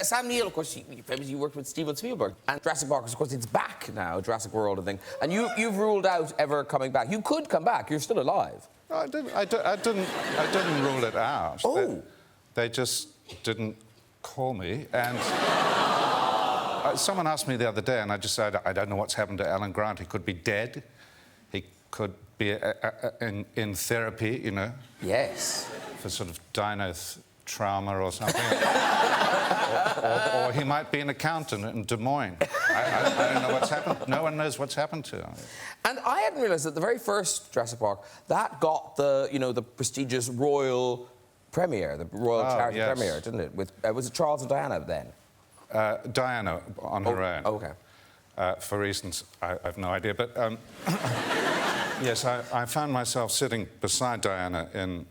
Sam Neill, of course, you worked with Steven Spielberg. And Jurassic Park, of course, it's back now, Jurassic World, I think. And you've ruled out ever coming back. You could come back. You're still alive. No, I didn't rule it out. Oh. They just didn't call me. And someone asked me the other day, and I just said, I don't know what's happened to Alan Grant. He could be dead. He could be in therapy, you know. Yes. For sort of dino trauma or something. or he might be an accountant in Des Moines. I don't know what's happened. No one knows what's happened to him. And I hadn't realised that the very first Jurassic Park, that got the, you know, the prestigious royal premiere, the royal charity premiere, didn't it? With, was it Charles and Diana then? Diana on her own. OK. For reasons I have no idea. But yes, I found myself sitting beside Diana in...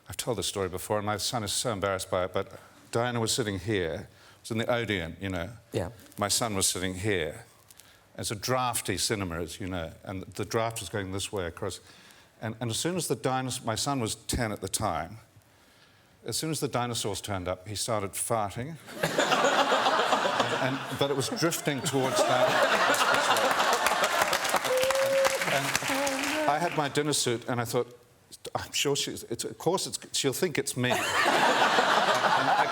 I've told this story before, and my son is so embarrassed by it, but Diana was sitting here. It was in the Odeon, you know. Yeah. My son was sitting here. It's a drafty cinema, as you know, and the draft was going this way across. And as soon as the dinosaurs... My son was 10 at the time. As soon as the dinosaurs turned up, he started farting. But it was drifting towards that. And I had my dinner suit, and I thought, I'm sure she'll think it's me.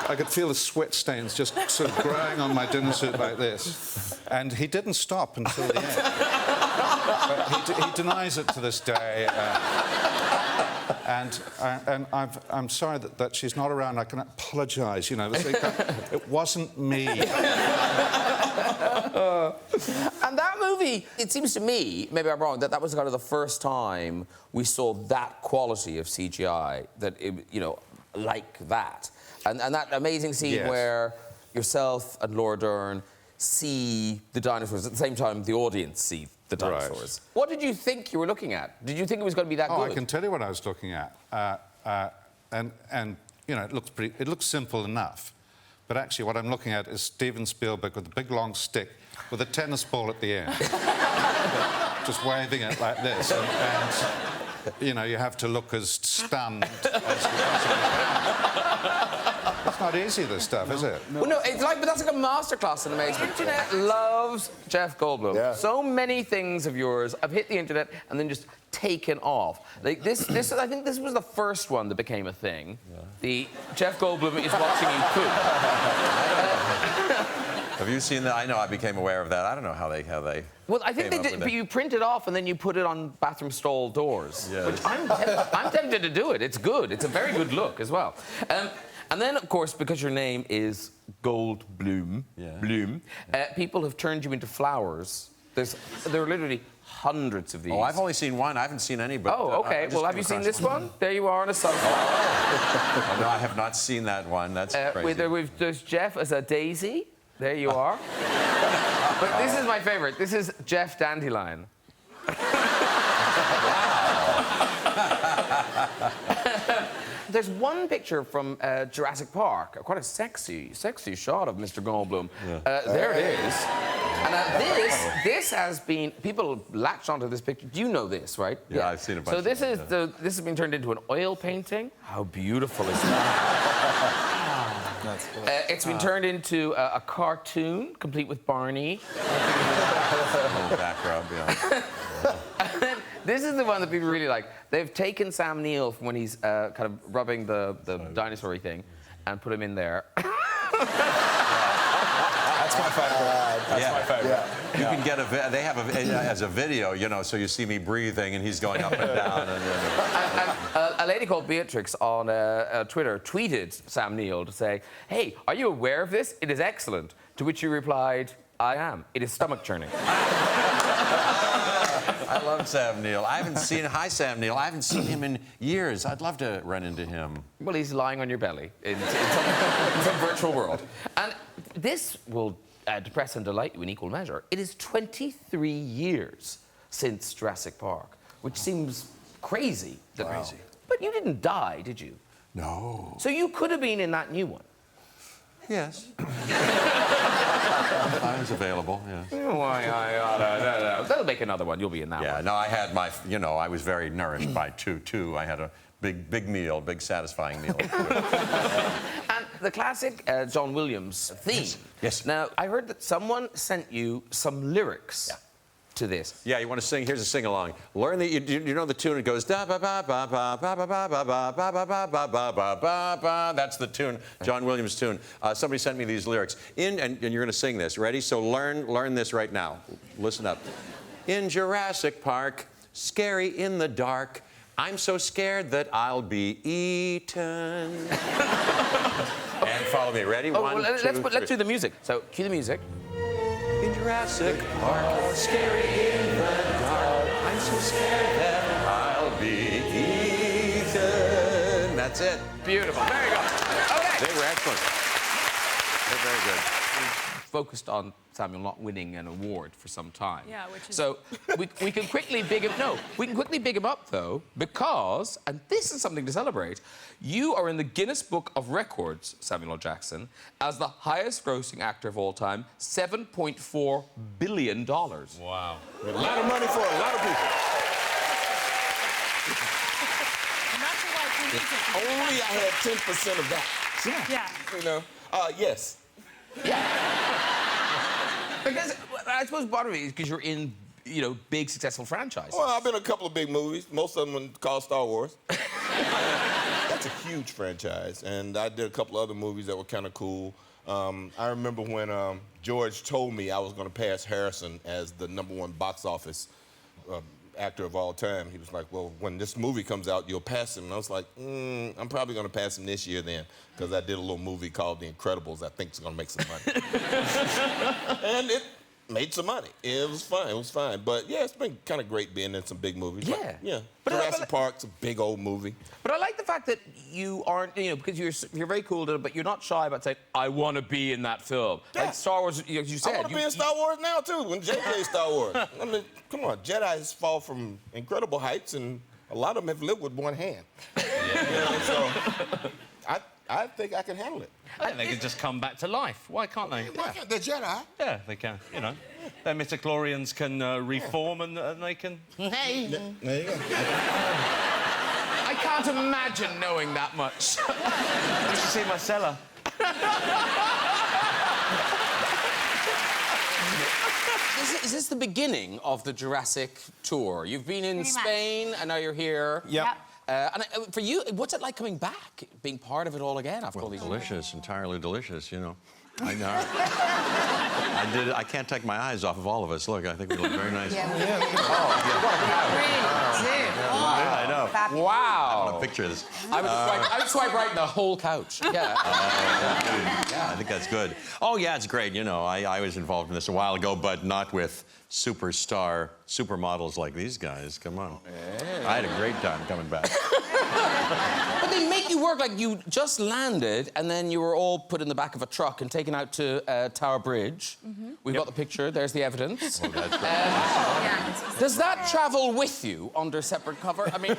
I could feel the sweat stains just sort of growing on my dinner suit like this. And he didn't stop until the end. But he denies it to this day. And I'm sorry that she's not around. I can apologise, you know. It wasn't me. And that movie, it seems to me, maybe I'm wrong, that was kind of the first time we saw that quality of CGI, that, you know, like that. And that amazing scene where yourself and Laura Dern see the dinosaurs at the same time the audience see the dinosaurs. Right. What did you think you were looking at? Did you think it was going to be that good? I can tell you what I was looking at. And you know, it looks simple enough. But actually, what I'm looking at is Steven Spielberg with a big, long stick with a tennis ball at the end. Just waving it like this. And, you know, you have to look as stunned as you possibly can. It's not easy, this stuff, is it? No. Well, no, it's like, but that's like a masterclass in amazement. The internet loves Jeff Goldblum. Yeah. So many things of yours have hit the internet and then just taken off. Like this, I think this was the first one that became a thing. Yeah. The Jeff Goldblum is watching you poop. Have you seen that? I know I became aware of that. I don't know how they. Well, I think they did. But you print it off and then you put it on bathroom stall doors. Yes. Which I'm tempted to do it. It's good. It's a very good look as well. And then, of course, because your name is Goldblum, people have turned you into flowers. There are literally hundreds of these. Oh, I've only seen one. I haven't seen any. But, oh, OK. Well, have you seen this one? There you are on a sunflower. Oh, no, I have not seen that one. That's crazy. There's Jeff as a daisy. There you are. But this is my favourite. This is Jeff Dandelion. There's one picture from Jurassic Park, quite a sexy shot of Mr. Goldblum. Yeah. There it is. And this has been... People latched onto this picture. Do you know this, right? Yeah, I've seen a bunch. So this has been turned into an oil painting. How beautiful is that? That's cool. It's been turned into a cartoon, complete with Barney. Background, yeah. And then this is the one that people really like. They've taken Sam Neill from when he's kind of rubbing the dinosaur-y thing and put him in there. That's my favourite. That's my favourite. Yeah. You can get they have as a video, you know, so you see me breathing and he's going up and down. A lady called Beatrix on Twitter tweeted Sam Neill to say, "Hey, are you aware of this? It is excellent." To which you replied, "I am. It is stomach churning." I love Sam Neill. I haven't seen... Hi, Sam Neill. I haven't seen him in years. I'd love to run into him. Well, he's lying on your belly in some virtual world. And this will depress and delight you in equal measure. It is 23 years since Jurassic Park, which seems crazy. Wow. But you didn't die, did you? No. So you could have been in that new one. Yes. I was available, yes. They'll make another one. You'll be in that one. Yeah, no, I had my... You know, I was very nourished by two. I had a big meal, big satisfying meal. And the classic John Williams theme. Yes. Now, I heard that someone sent you some lyrics to this. Yeah, you want to sing? Here's a sing-along. Learn the, you know the tune. It goes da ba ba ba ba ba ba ba ba ba ba ba ba ba ba ba ba ba. That's the tune, John Williams' tune. Somebody sent me these lyrics. And you're going to sing this. Ready? So learn this right now. Listen up. In Jurassic Park, scary in the dark. I'm so scared that I'll be eaten. And follow me. Ready? Oh, One, well, two, let's do the music. So, cue the music. In Jurassic Park, scary in the dark. I'm so scared that I'll be eaten. That's it. Beautiful. Very good. Okay. They were excellent. They're very good. Focused on Samuel not winning an award for some time. Yeah, which is... So we can quickly big him. No, we can quickly big him up though, because, and this is something to celebrate, you are in the Guinness Book of Records, Samuel L. Jackson, as the highest-grossing actor of all time, $7.4 billion. Wow. A lot of money for a lot of people. And that's a lot of music. Only I had 10% of that. Yeah. You know? Yes. Because I suppose part of it is because you're in, you know, big successful franchises. Well, I've been in a couple of big movies. Most of them called Star Wars. That's a huge franchise. And I did a couple other movies that were kind of cool. I remember when George told me I was going to pass Harrison as the #1 box office actor of all time. He was like, well, when this movie comes out, you'll pass him. And I was like, I'm probably going to pass him this year then, because I did a little movie called The Incredibles I think it's going to make some money. And it made some money. It was fine. It was fine. But, yeah, it's been kind of great being in some big movies. Yeah. Like, yeah. But Jurassic Park's a big old movie. But I like the fact that you aren't, you know, because you're very cool to it, but you're not shy about saying, I want to be in that film. Yeah. Like Star Wars, as you said. I want to be in Star Wars now, too, when JJ Star Wars. I mean, come on, Jedis fall from incredible heights, and a lot of them have lived with one hand. Yeah. You know, so I think I can handle it. I think they can just come back to life. Why can't they? Why can't the Jedi? Yeah, they can. You know, their midichlorians can reform and they can. Hey. There you go. I can't imagine knowing that much. You should see my cellar. Is this the beginning of the Jurassic tour? You've been in Pretty much. Spain, and now you're here. Yep. For you, what's it like coming back, being part of it all again after all these years? Delicious, entirely delicious, you know. I know. I can't take my eyes off of all of us. Look, I think we look very nice. Yeah. I know. Wow. Picture of this. I would swipe right in the whole couch. Yeah. Yeah, I think that's good. Oh, yeah, it's great. You know, I was involved in this a while ago, but not with supermodels like these guys. Come on. Yeah. I had a great time coming back. But they make you work like you just landed, and then you were all put in the back of a truck and taken out to Tower Bridge. We've got the picture. There's the evidence. Oh, that's great. Does that travel with you under separate cover? I mean,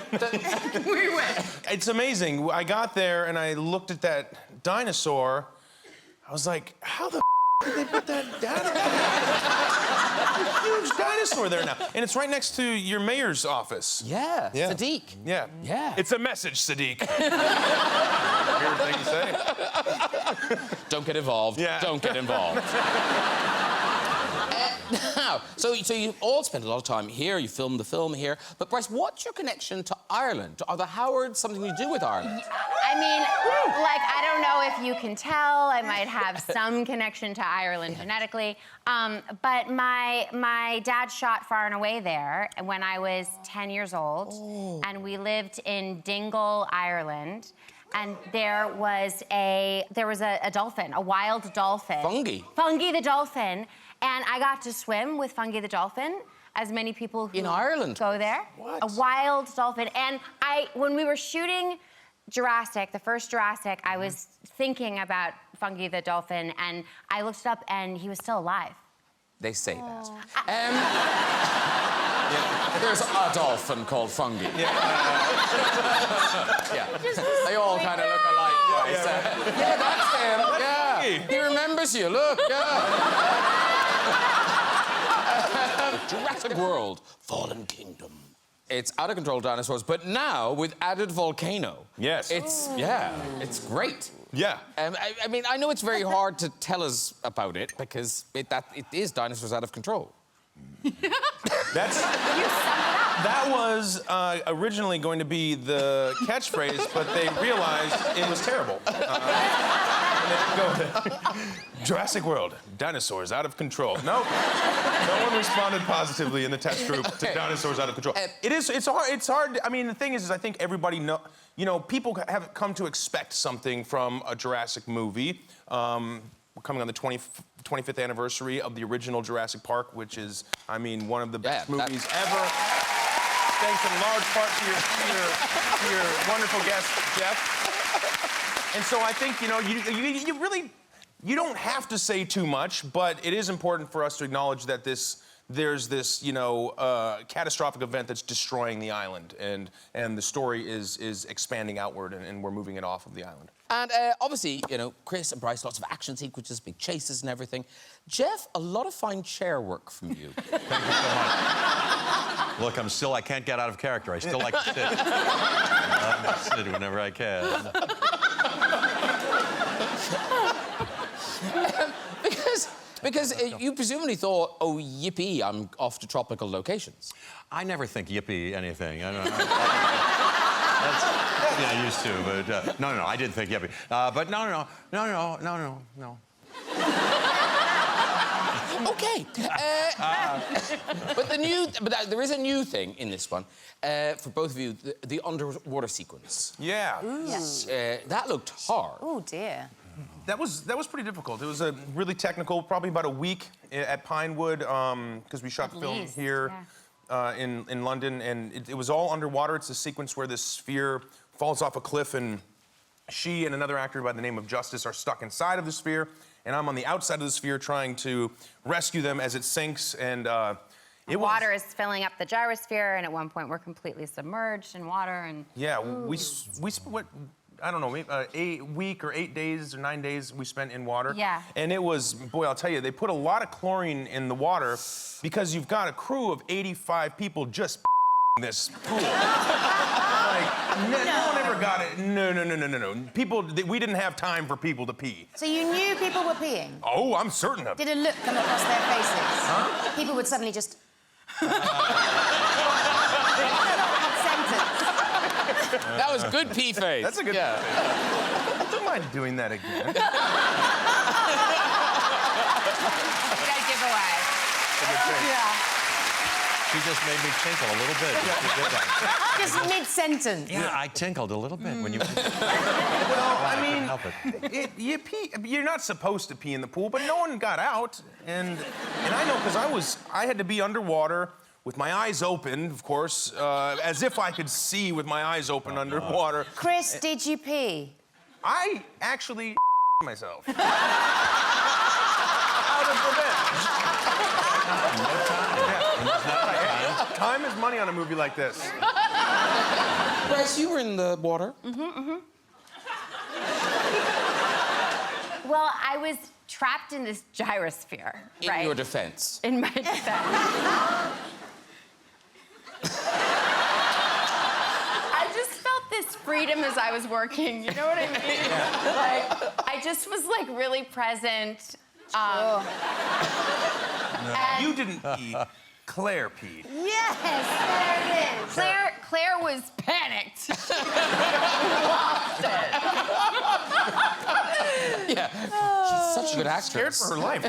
It's amazing. I got there and I looked at that dinosaur. I was like, how the did they put that down? There's a huge dinosaur there now. And it's right next to your mayor's office. yeah, Yeah. Sadiq. Yeah. Yeah. It's a message, Sadiq. Weird thing to say. Don't get involved. Yeah. Don't get involved. Now, so you all spent a lot of time here. You filmed the film here. But Bryce, what's your connection to Ireland? Are the Howards something to do with Ireland? I mean, like, I don't know if you can tell. I might have some connection to Ireland genetically. But my dad shot Far and Away there when I was 10 years old. Oh. And we lived in Dingle, Ireland. And there was a dolphin, a wild dolphin. Fungi. Fungi the dolphin. And I got to swim with Fungi the dolphin, as many people who in Ireland go there. What? A wild dolphin. And when we were shooting Jurassic, the first Jurassic, I was thinking about Fungi the dolphin, and I looked it up, and he was still alive. They say that. There's a dolphin called Fungi. Yeah. They all kind of look alike. Yeah, that's him. Yeah. He remembers you. Look. Yeah. Jurassic World: Fallen Kingdom. It's out of control dinosaurs, but now with added volcano. Yes. It's great. Yeah. I mean, I know it's very hard to tell us about it because it is dinosaurs out of control. That was originally going to be the catchphrase, but they realized it was terrible. And they didn't go with it. Jurassic World, dinosaurs out of control. Nope. No one responded positively in the test group to dinosaurs out of control. It's hard. I mean, the thing is I think everybody people have come to expect something from a Jurassic movie. We're coming on the 25th anniversary of the original Jurassic Park, which is, I mean, one of the best movies ever. Thanks in large part to your wonderful guest, Jeff. And so I think, you really, you don't have to say too much, but it is important for us to acknowledge that there's this, catastrophic event that's destroying the island, and the story is expanding outward, and we're moving it off of the island. And obviously, Chris and Bryce, lots of action sequences, big chases and everything. Jeff, a lot of fine chair work from you. Thank you so much. Look, I can't get out of character. I still like to sit. I love to sit whenever I can. Because you presumably thought, oh, yippee, I'm off to tropical locations. I never think yippee anything. I don't know. I used to, but no, I didn't think yippee. But no. Okay. But there is a new thing in this one for both of you: the underwater sequence. Yeah. That looked hard. Oh dear. That was pretty difficult. It was a really technical, probably about a week at Pinewood, because we shot the film here in London, and it was all underwater. It's a sequence where this sphere falls off a cliff, and she and another actor by the name of Justice are stuck inside of the sphere, and I'm on the outside of the sphere trying to rescue them as it sinks, and water is filling up the gyrosphere, and at one point we're completely submerged in water, and... Yeah, we what, I don't know, maybe a week or 8 days or 9 days we spent in water. Yeah. And it was, boy, I'll tell you, they put a lot of chlorine in the water because you've got a crew of 85 people just this pool. No one ever got it. No. People, we didn't have time for people to pee. So you knew people were peeing? Oh, I'm certain of it. Did a look come across their faces? Huh? People would suddenly just... That was good pee face. That's a good pee face. I don't mind doing that again. Good giveaway. She just made me tinkle a little bit. Just mid-sentence. Yeah, I tinkled a little bit when you... Well, I mean, help it. you pee. You're not supposed to pee in the pool, but no one got out, and I know because I had to be underwater with my eyes open, of course, as if I could see with my eyes open underwater. Chris, did you pee? I actually myself. Out of revenge. Time is money on a movie like this. Bryce, you were in the water. Well, I was trapped in this gyrosphere, right? In your defense. In my defense. I just felt this freedom as I was working, you know what I mean? Like, I just was, like, really present. You didn't pee. Claire peed. Yes, there it is. Claire was panicked. Lost it. Yeah, she's such a good actress. Scared for her life.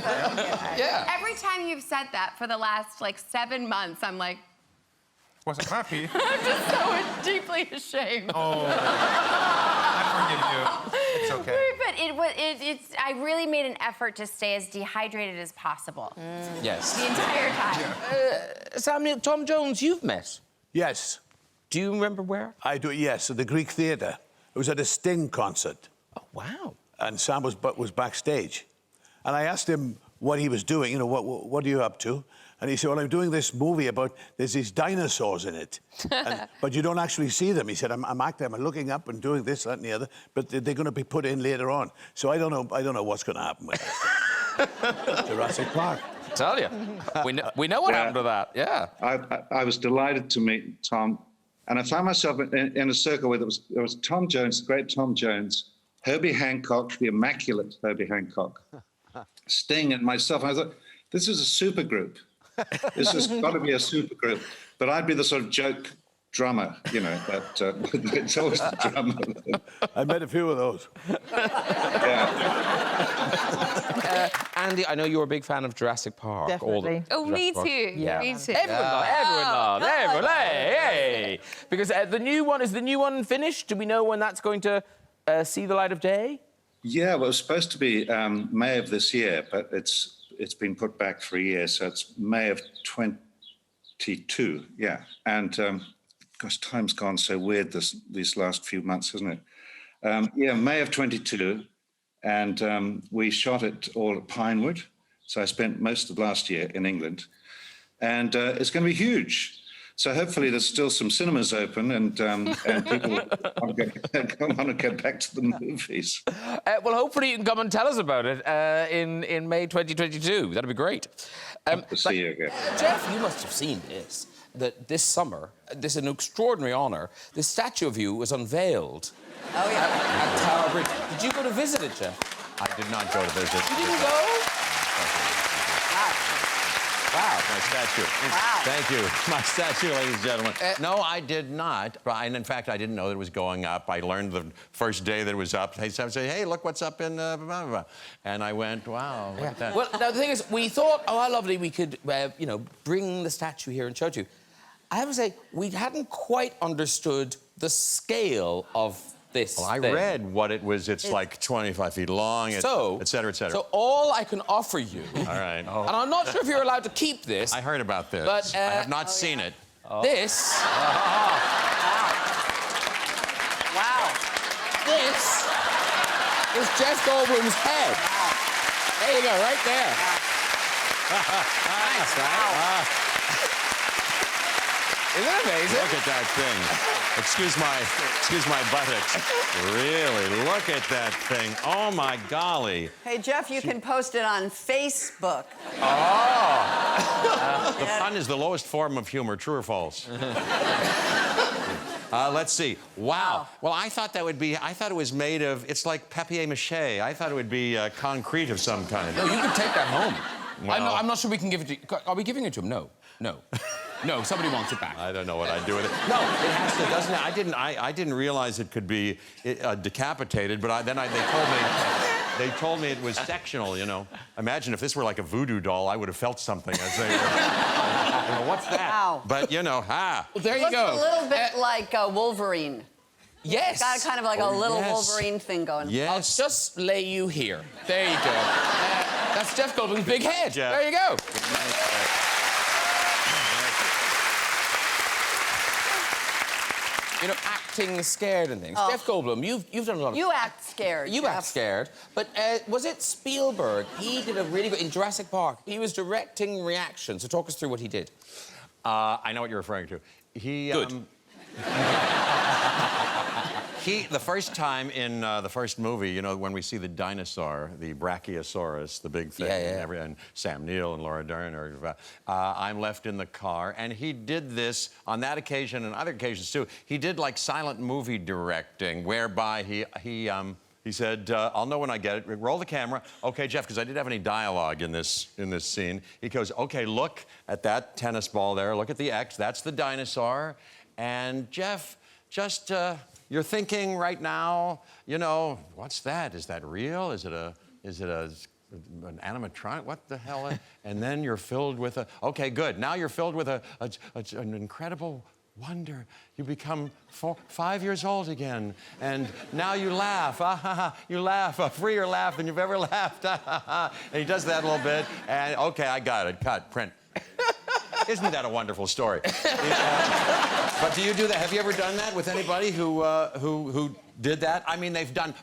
Yeah. Every time you've said that for the last, 7 months, I'm like... Wasn't my pee. I'm just so deeply ashamed. Oh, I forgive you. It's okay. But I really made an effort to stay as dehydrated as possible. Yes. The entire time. Samuel, Tom Jones, you've met. Yes, Do you remember where? I do. Yes, at the Greek Theatre. It was at a Sting concert, Oh, wow. and Sam was backstage, and I asked him what he was doing. You know, what are you up to? And he said, well, I'm doing this movie about there's these dinosaurs in it, but you don't actually see them. He said, I'm acting, I'm looking up and doing this, that, and the other, but they're going to be put in later on. So I don't know what's going to happen with it. Jurassic Park. Tell you. We know what happened to that, yeah. I was delighted to meet Tom, and I found myself in a circle where there was Tom Jones, the great Tom Jones, Herbie Hancock, the immaculate Herbie Hancock, Sting, and myself. And I thought, this is a super group. This has got to be a super group. But I'd be the sort of joke drummer, you know, that it's always the drummer. I met a few of those. Yeah. Andy, I know you're a big fan of Jurassic Park. Definitely. Oh, me Jurassic Park. too. Yeah. Me too. Everyone, hey! Because the new one finished? Do we know when that's going to see the light of day? Yeah, well, it was supposed to be May of this year, but it's been put back for a year, so it's May of 22. Yeah, and gosh, time's gone so weird these last few months, hasn't it? Yeah, May of 22, and we shot it all at Pinewood. So I spent most of last year in England, and it's going to be huge. So hopefully there's still some cinemas open, and people want to get back to the movies. Well, hopefully you can come and tell us about it in May 2022. That'd be great. Hope to see you again. Jeff, you must have seen this. That this summer, this is an extraordinary honour. This statue of you was unveiled. Oh, yeah. At Tower Bridge. Did you go to visit it, Jeff? I did not go to visit. You didn't go? Wow, my statue. Wow. Thank you. My statue, ladies and gentlemen. No, I did not. And in fact, I didn't know that it was going up. I learned the first day that it was up. They said, hey, look what's up in blah, blah, blah. And I went, wow, look at that. Well, now, the thing is, we thought, oh, how lovely we could, bring the statue here and show it to you. I have to say, we hadn't quite understood the scale of this Well, I thing. read what it was. It's like 25 feet long, et cetera, et cetera. So all I can offer you... All right. And I'm not sure if you're allowed to keep this. I heard about this. But, I have not seen it. This... Wow. This is Jeff Goldblum's head. Wow. There you go, right there. Nice, wow. Isn't it amazing? Look at that thing. Excuse my buttocks. Really, look at that thing. Oh, my golly. Hey, Jeff, you can post it on Facebook. The pun is the lowest form of humor, true or false? Let's see. Wow. Well, I thought it was made of, it's like papier-mâché. I thought it would be concrete of some kind. No, you can take that home. Well, I'm not sure we can give it to you. Are we giving it to him? No. No. No, somebody wants it back. I don't know what I'd do with it. No, it has to, doesn't it? I didn't realize it could be decapitated, but they told me it was sectional, you know. Imagine if this were like a voodoo doll, I would have felt something as they were. What's that? Wow. But, Well, there you Looks go. a little bit like Wolverine. Yes. Got kind of like a little yes. Wolverine thing going. Yes. I'll just lay you here. There you go. That's Jeff Goldblum's big head. Jeff. There you go. You know, acting scared and things. Jeff Goldblum, you've done a lot of... You act scared, You Jeff. act scared. But was it Spielberg? He did a really good... In Jurassic Park, he was directing reactions. So talk us through what he did. I know what you're referring to. Good. The first time in the first movie, you know, when we see the dinosaur, the Brachiosaurus, the big thing, and Sam Neill and Laura Dern, I'm left in the car, and he did this on that occasion and other occasions too. He did like silent movie directing, whereby he said, I'll know when I get it. Roll the camera. Okay, Jeff, because I didn't have any dialogue in this scene. He goes, okay, look at that tennis ball there. Look at the X. That's the dinosaur. And Jeff, just... you're thinking right now, you know, what's that? Is that real? Is it an animatronic? What the hell? And then you're filled with okay, good. Now you're filled with an incredible wonder. You become 5 years old again. And now you laugh. You laugh, a freer laugh than you've ever laughed. And he does that a little bit. And okay, I got it. Cut, print. Isn't that a wonderful story? But do you do that? Have you ever done that with anybody who did that? I mean,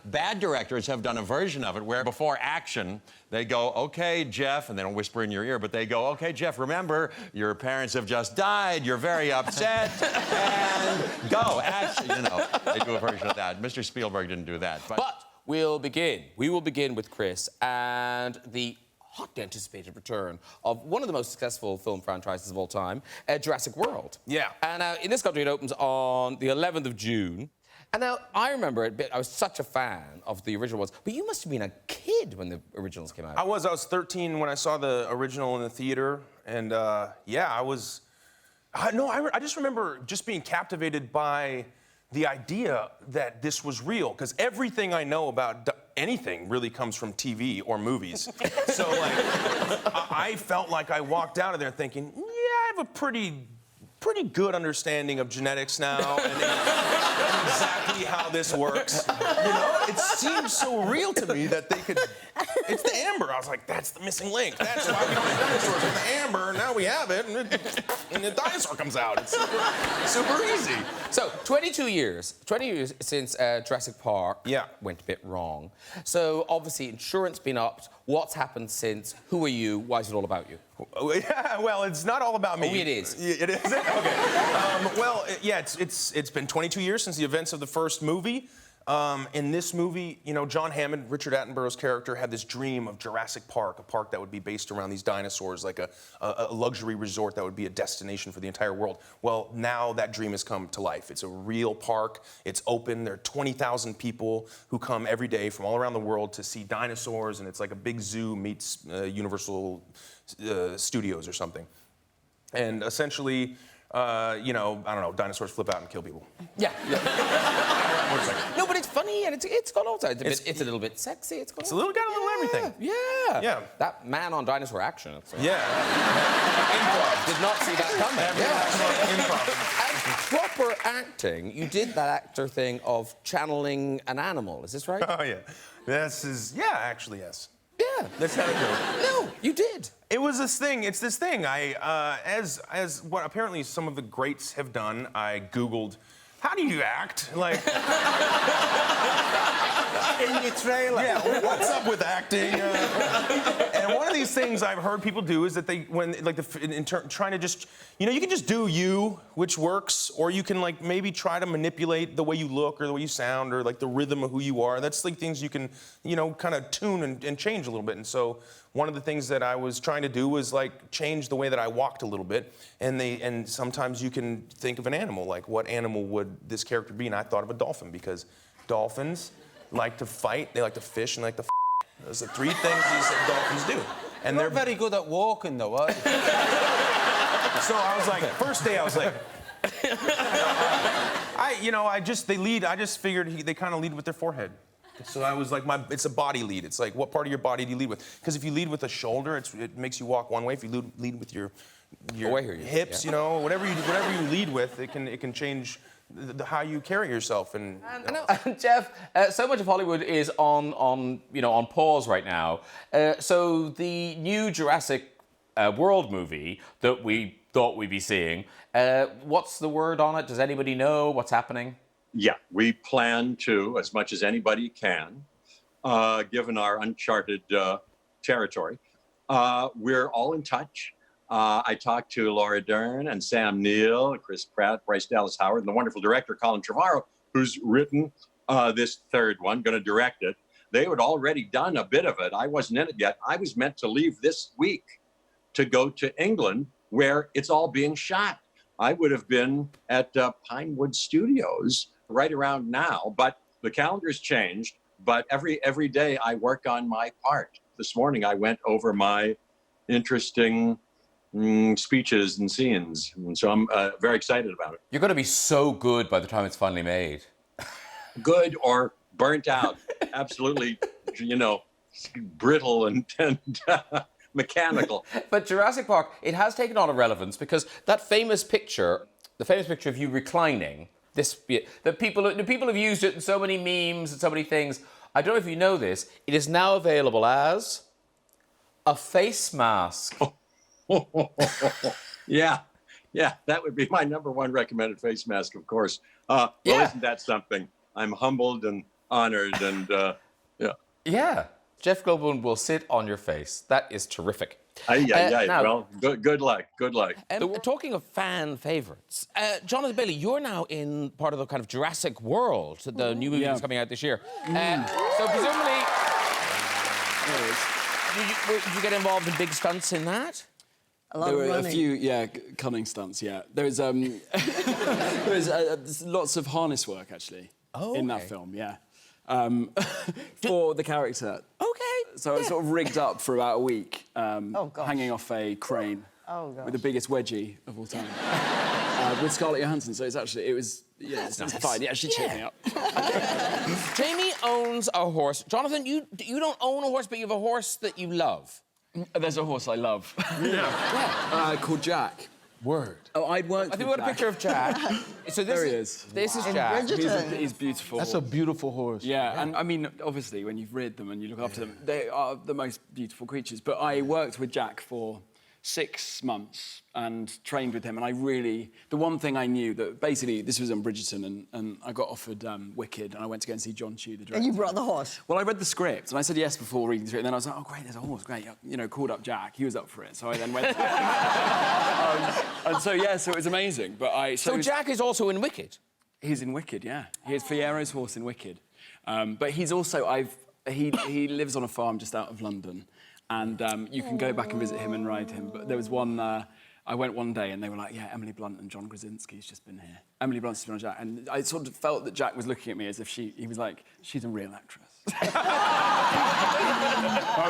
bad directors have done a version of it where before action, they go, okay, Jeff, and they don't whisper in your ear, but they go, okay, Jeff, remember, your parents have just died, you're very upset, and go, action, you know. They do a version of that. Mr. Spielberg didn't do that. But we'll begin. We will begin with Chris and the hotly anticipated return of one of the most successful film franchises of all time, Jurassic World. Yeah. And in this country, it opens on the 11th of June. And now, I remember it, I was such a fan of the original ones, but you must have been a kid when the originals came out. I was 13 when I saw the original in the theater, and yeah, I just remember just being captivated by the idea that this was real, because everything I know about anything really comes from TV or movies. So, like, I felt like I walked out of there thinking, yeah, I have a pretty good understanding of genetics now and exactly how this works. You know, it seems so real to me that they could. It's the amber. I was like, that's the missing link. That's why we don't have dinosaurs with the amber. Now we have it, and the dinosaur comes out. It's super easy. So, 20 years since Jurassic Park went a bit wrong. So, obviously, insurance been upped. What's happened since? Who are you? Why is it all about you? Yeah, well, it's not all about me. Oh, it is. It is? Okay. Well, yeah, it's been 22 years since the events of the first movie. In this movie, you know, John Hammond, Richard Attenborough's character, had this dream of Jurassic Park, a park that would be based around these dinosaurs, like a luxury resort that would be a destination for the entire world. Well, now that dream has come to life. It's a real park. It's open. There are 20,000 people who come every day from all around the world to see dinosaurs, and it's like a big zoo meets Universal Studios or something. And essentially, you know, I don't know, dinosaurs flip out and kill people. Yeah. No, but it's funny and it's got all sides. It's a little bit sexy. It's got a little everything. Yeah. Yeah. That man on dinosaur action. Yeah. Improv. Did not see that coming. Improv. And proper acting. You did that actor thing of channeling an animal. Is this right? Oh yeah. Actually yes. Yeah. That's not a joke. No, you did. It was this thing. It's this thing. As what apparently some of the greats have done, I Googled, how do you act? Like In your trailer. Yeah, what's up with acting? And one of these things I've heard people do is that trying to just, you know, you can just do you, which works, or you can like maybe try to manipulate the way you look or the way you sound or like the rhythm of who you are. That's like things you can, you know, kind of tune and change a little bit. And so one of the things that I was trying to do was like change the way that I walked a little bit. And sometimes you can think of an animal, like what animal would this character be? And I thought of a dolphin because dolphins like to fight, they like to fish, and they like to f***. Those are three things these dolphins do. And They're very good at walking, though, are you? So I was like, first day I was like, I just figured they kind of lead with their forehead. So I was like, it's a body lead. It's like, what part of your body do you lead with? Because if you lead with the shoulder, it makes you walk one way. If you lead with your hips, you know, whatever you lead with, it can change how you carry yourself. And Jeff, so much of Hollywood is on pause right now. So the new Jurassic World movie that we thought we'd be seeing, what's the word on it? Does anybody know what's happening? Yeah, we plan to, as much as anybody can, given our uncharted territory. We're all in touch. I talked to Laura Dern and Sam Neill, Chris Pratt, Bryce Dallas Howard, and the wonderful director, Colin Trevorrow, who's written this third one, going to direct it. They had already done a bit of it. I wasn't in it yet. I was meant to leave this week to go to England, where it's all being shot. I would have been at Pinewood Studios right around now, but the calendar's changed. But every day I work on my part. This morning I went over my interesting speeches and scenes, and so I'm very excited about it. You're going to be so good by the time it's finally made. Good or burnt out. Absolutely, you know, brittle and mechanical. But Jurassic Park, it has taken on a relevance because that famous picture, of you reclining, people have used it in so many memes and so many things. I don't know if you know this. It is now available as a face mask. Yeah, that would be my #1 recommended face mask, of course. Well, isn't that something? I'm humbled and honored, and yeah. Yeah, Jeff Goldblum will sit on your face. That is terrific. Well, good luck. We're talking of fan favourites. Jonathan Bailey, you're now in part of the kind of Jurassic World, the new movie that's coming out this year. So presumably... Did you get involved in big stunts in that? There were a few, cunning stunts, yeah. There's lots of harness work, actually, in that film, yeah. For the character. Okay. So I was sort of rigged up for about a week, hanging off a crane with the biggest wedgie of all time. With Scarlett Johansson, so it was fine. Yeah, she cheered me up. Jamie owns a horse. Jonathan, you don't own a horse, but you have a horse that you love. There's a horse I love. Called Jack. Word. Oh, I'd worked I think we got a picture of Jack. So there he is. This is Jack. He's beautiful. That's a beautiful horse. Yeah, and I mean, obviously, when you've reared them and you look after them, they are the most beautiful creatures. But I worked with Jack for 6 months and trained with him, and the one thing I knew that basically this was on Bridgerton, and I got offered Wicked, and I went to go and see John Chu, the director. And you brought the horse. Well, I read the script, and I said yes before reading through it, and then I was like, oh, great, there's a horse, great. You know, called up Jack, he was up for it, so I then went. And so it was amazing. But So Jack is also in Wicked? He's in Wicked, yeah. He is Fiero's horse in Wicked. But he's also, he lives on a farm just out of London, and you can go back and visit him and ride him. But there was one, I went one day and they were like, yeah, Emily Blunt and John Krasinski's just been here. Emily Blunt's just been on Jack. And I sort of felt that Jack was looking at me as if he was like, she's a real actress.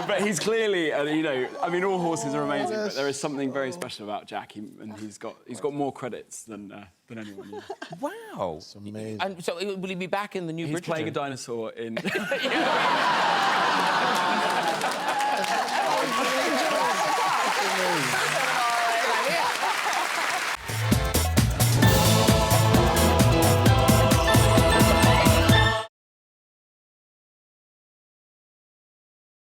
But he's clearly, you know, I mean, all horses are amazing, but there is something very special about Jack, and he's got more credits than anyone. Yeah. Wow. It's amazing. And so will he be back in the new Bridgerton? He's playing a dinosaur in...